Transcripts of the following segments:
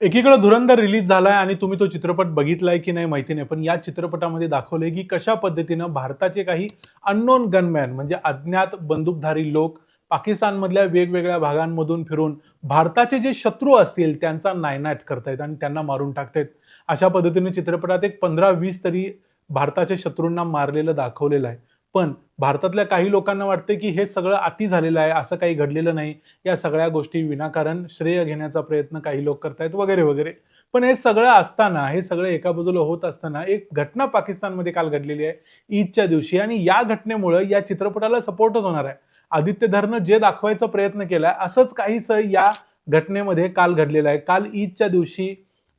एकीकडे धुरंधर रिलीज झालाय आणि तुम्ही तो चित्रपट बघितलाय की नाही माहिती नाही, पण या चित्रपटामध्ये दाखवलंय की कशा पद्धतीनं भारताचे काही अननोन गनमॅन म्हणजे अज्ञात बंदूकधारी लोक पाकिस्तानमधल्या वेगवेगळ्या भागांमधून फिरून भारताचे जे शत्रू असतील त्यांचा नायनाट करतायत आणि त्यांना मारून टाकतायत. अशा पद्धतीने चित्रपटात एक 15-20 तरी भारताच्या शत्रूंना मारलेलं दाखवलेलं आहे. पण भारतातल्या काही लोकांना वाटतं की हे सगळं अति झालेलं आहे, असं काही घडलेलं नाही. या सगळ्या गोष्टी विनाकारण श्रेय घेण्याचा प्रयत्न काही लोक करतायत वगैरे वगैरे. पण हे सगळं असताना, हे सगळं एका बाजूला होत असताना एक घटना पाकिस्तानमध्ये काल घडलेली आहे ईदच्या दिवशी आणि या घटनेमुळे या चित्रपटाला सपोर्टच होणार आहे. आदित्य धरनं जे दाखवायचा प्रयत्न केलाय असंच काहीसं या घटनेमध्ये काल घडलेलं आहे. काल ईदच्या दिवशी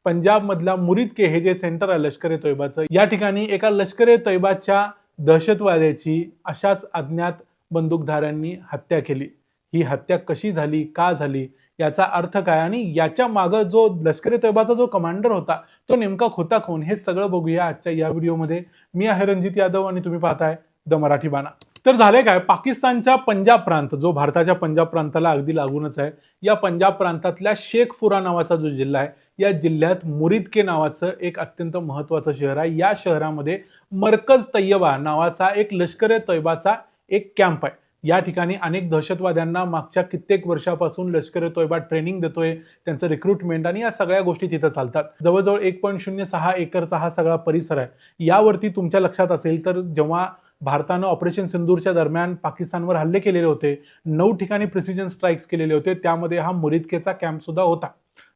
पंजाबमधला मुरिदके हे जे सेंटर आहे लष्कर ए तोयबाचं, या ठिकाणी एका लष्कर ए तोयबाच्या दहशतवाद्याची अशाच अज्ञात बंदूकधाऱ्यांनी हत्या केली. ही हत्या कशी झाली, का झाली, याचा अर्थ काय आणि याच्या मागे जो लष्कर ए तोयबाचा जो कमांडर होता तो नेमका होता कोण, हे सगळं बघूया आजच्या या व्हिडिओमध्ये. मी आहे रणजित यादव आणि तुम्ही पाहताय द मराठी बाणा. तर झाले काय, पाकिस्तानच्या पंजाब प्रांत जो भारताच्या पंजाब प्रांताला अगदी लागूनच आहे, या पंजाब प्रांतातल्या शेखपुरा नावाचा जो जिल्हा आहे, या जिल्ह्यात मुरिदके नावाचं एक अत्यंत महत्वाचं शहर आहे. या शहरामध्ये मरकज तय्यबा नावाचा एक लष्कर ए तोयबाचा एक कॅम्प आहे. या ठिकाणी अनेक दहशतवाद्यांना मागच्या कित्येक वर्षापासून लष्कर ए तोयबा ट्रेनिंग देतोय, त्यांचं रिक्रुटमेंट आणि या सगळ्या गोष्टी तिथं चालतात. जवळजवळ 1.06 एकरचा हा सगळा परिसर आहे. यावरती तुमच्या लक्षात असेल तर जेव्हा भारतानं ऑपरेशन सिंदूरच्या दरम्यान पाकिस्तानवर हल्ले केलेले होते, 9 ठिकाणी प्रिसिजन स्ट्राईक्स केलेले होते, त्यामध्ये हा मुरिदकेचा कॅम्प सुद्धा होता.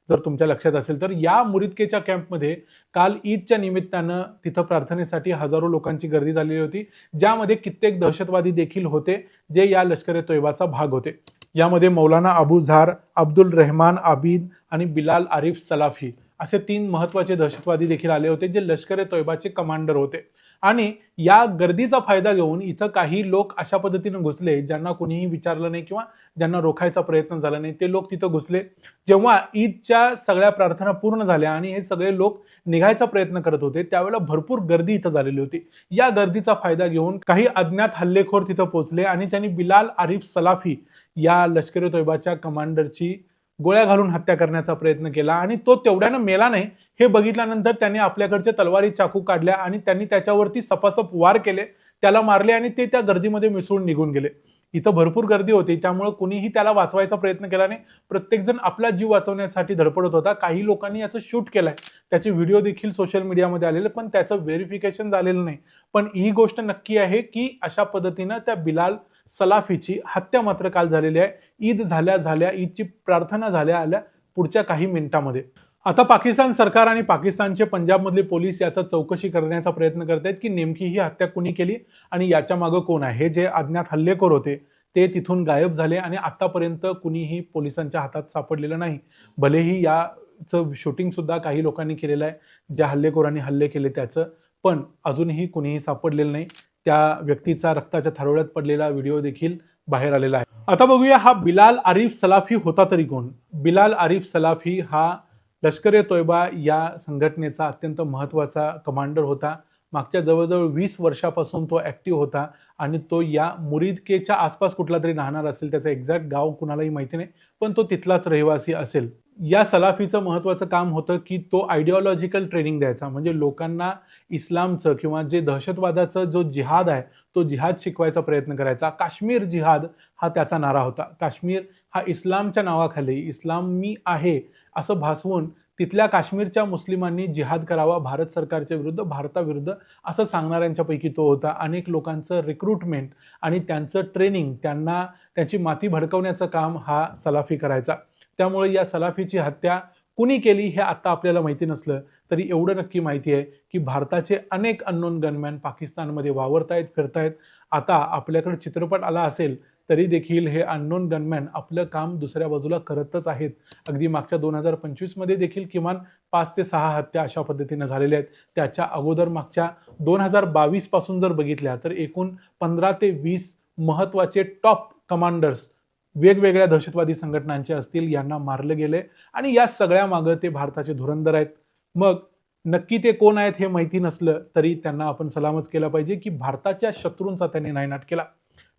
जर तुमच्या लक्षात असेल तर या मुरिदकेच्या कॅम्पमध्ये काल ईदच्या निमित्तानं तिथं प्रार्थनेसाठी हजारो लोकांची गर्दी झालेली होती, ज्यामध्ये कित्येक दहशतवादी देखील होते जे या लष्कर ए तोयबाचा भाग होते. यामध्ये मौलाना अबू झार, अब्दुल रहमान आबिद आणि बिलाल आरिफ सलाफी असे 3 महत्वाचे दहशतवादी देखील आले होते जे लष्कर ए तोयबाचे कमांडर होते. आणि या गर्दीचा फायदा घेऊन इथं काही लोक अशा पद्धतीने घुसले ज्यांना कोणीही विचारलं नाही किंवा ज्यांना रोखायचा प्रयत्न झाला नाही, ते लोक तिथं घुसले. जेव्हा ईदच्या सगळ्या प्रार्थना पूर्ण झाल्या आणि हे सगळे लोक निघायचा प्रयत्न करत होते, त्यावेळेला भरपूर गर्दी इथं झालेली होती. या गर्दीचा फायदा घेऊन काही अज्ञात हल्लेखोर तिथं पोहोचले आणि त्यांनी बिलाल आरिफ सलाफी या लष्कर ए तोयबाच्या कमांडरची गोळ्या घालून हत्या करण्याचा प्रयत्न केला आणि तो तेवढ्यानं मेला नाही. हे बघितल्यानंतर त्यांनी आपल्याकडचे तलवारी चाकू काढल्या आणि त्यांनी त्याच्यावरती सपासप वार केले, त्याला मारले आणि ते त्या गर्दीमध्ये मिसळून निघून गेले. इथं भरपूर गर्दी होती, त्यामुळे कुणीही त्याला वाचवायचा प्रयत्न केला नाही. प्रत्येकजण आपला जीव वाचवण्यासाठी धडपडत होता. काही लोकांनी याचं शूट केलंय, त्याचे व्हिडिओ देखील सोशल मीडियामध्ये आलेले, पण त्याचं व्हेरिफिकेशन झालेलं नाही. पण ही गोष्ट नक्की आहे की अशा पद्धतीनं त्या बिलाल सलाफीची हत्या मात्र काल झालेली आहे. ईद झाल्या झाल्या, ईदची प्रार्थना झाल्या आल्या पुढच्या काही मिनिटांमध्ये. आता पाकिस्तान सरकार आणि पाकिस्तानचे पंजाबमधले पोलीस याचा चौकशी करण्याचा प्रयत्न करत आहेत की नेमकी ही हत्या कुणी केली आणि याच्या मागे कोण आहे. हे जे अज्ञात हल्लेखोर होते ते तिथून गायब झाले आणि आतापर्यंत कुणीही पोलिसांच्या हातात सापडलेलं नाही. भलेही याचं शूटिंग सुद्धा काही लोकांनी केलेलं आहे, ज्या हल्लेखोरांनी हल्ले केले त्याचं, पण अजूनही कुणीही सापडलेलं नाही. त्या व्यक्तीचा रक्ताच्या थारोळ्यात पडलेला व्हिडिओ देखील बाहेर आलेला आहे. आता बघूया हा बिलाल आरिफ सलाफी होता तरी कोण. बिलाल आरिफ सलाफी हा लष्कर ए तोयबा या संघटनेचा अत्यंत महत्त्वाचा कमांडर होता. मागच्या जवळजवळ 20 वर्षापासून तो ॲक्टिव्ह होता आणि तो या मुरिदकेच्या आसपास कुठला तरी राहणार असेल, त्याचं एक्झॅक्ट गाव कुणालाही माहिती नाही, पण तो तिथलाच रहिवासी असेल. या सलाफीचं महत्त्वाचं काम होतं की तो आयडिओलॉजिकल ट्रेनिंग द्यायचा, म्हणजे लोकांना इस्लामचं किंवा जे दहशतवादाचं जो जिहाद आहे तो जिहाद शिकवायचा प्रयत्न करायचा. काश्मीर जिहाद हा त्याचा नारा होता. काश्मीर हा इस्लामच्या नावाखाली इस्लामी आहे असं भासवून तिथल्या काश्मीरच्या मुस्लिमांनी जिहाद करावा भारत सरकारच्या विरुद्ध, भारताविरुद्ध असं सांगणाऱ्यांच्यापैकी तो होता. अनेक लोकांचं रिक्रुटमेंट आणि त्यांचं ट्रेनिंग, त्यांना त्यांची माती भडकवण्याचं काम हा सलाफी करायचा. त्यामुळे या सलाफीची हत्या कुणी केली हे आता आपल्याला माहिती नसलं तरी एवढं नक्की माहिती आहे की भारताचे अनेक अननोन गनमॅन पाकिस्तानमध्ये वावरतायत, फिरतायत. आता आपल्याकडे चित्रपट आला असेल तरी देखील हे अननोन गनमॅन आपलं काम दुसऱ्या बाजूला करतच आहेत. अगदी मागच्या 2025 मध्ये देखील किमान 5 ते 6 हत्या अशा पद्धतीने झालेल्या आहेत. त्याच्या अगोदर मागच्या 2022 पासून जर बघितल्या तर एकूण 15 ते 20 महत्त्वाचे टॉप कमांडर्स वेगवेगळ्या दहशतवादी संघटनांचे असतील यांना मारले गेले आणि या सगळ्या मागे ते भारताचे धुरंधर आहेत. मग नक्की ते कोण आहेत हे माहिती नसलं तरी त्यांना आपण सलामच केला पाहिजे की भारताच्या शत्रूंचा त्यांनी नायनाट केला.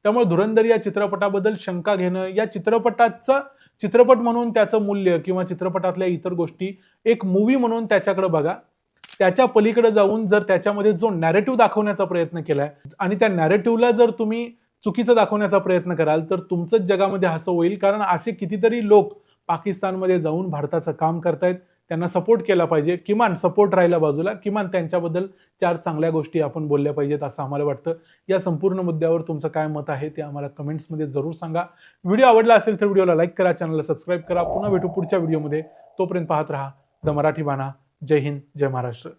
त्यामुळे धुरंधर या चित्रपटाबद्दल शंका घेणं, या चित्रपटाचं चित्रपट म्हणून त्याचं मूल्य किंवा चित्रपटातल्या इतर गोष्टी एक मूवी म्हणून त्याच्याकडे बघा. त्याच्या पलीकडे जाऊन जर त्याच्यामध्ये जो नॅरेटिव्ह दाखवण्याचा प्रयत्न केलाय आणि त्या नॅरेटिव्हला जर तुम्ही चुकीचं दाखवण्याचा प्रयत्न कराल तर तुमचंच जगामध्ये हसं होईल. कारण असे कितीतरी लोक पाकिस्तानमध्ये जाऊन भारताचं काम करतायत. त्यांना सपोर्ट केला पाहिजे, किमान सपोर्ट राहिला बाजूला, किमान त्यांच्याबद्दल 4 चांगल्या गोष्टी आपण बोलल्या पाहिजेत असं आम्हाला वाटतं. या संपूर्ण मुद्द्यावर तुमचं काय मत आहे ते आम्हाला कमेंट्समध्ये जरूर सांगा. व्हिडिओ आवडला असेल तर व्हिडिओला लाईक करा, चॅनलला सबस्क्राईब करा. पुन्हा भेटू पुढच्या व्हिडिओमध्ये. तोपर्यंत पाहत राहा द मराठी बाणा. जय हिंद, जय महाराष्ट्र.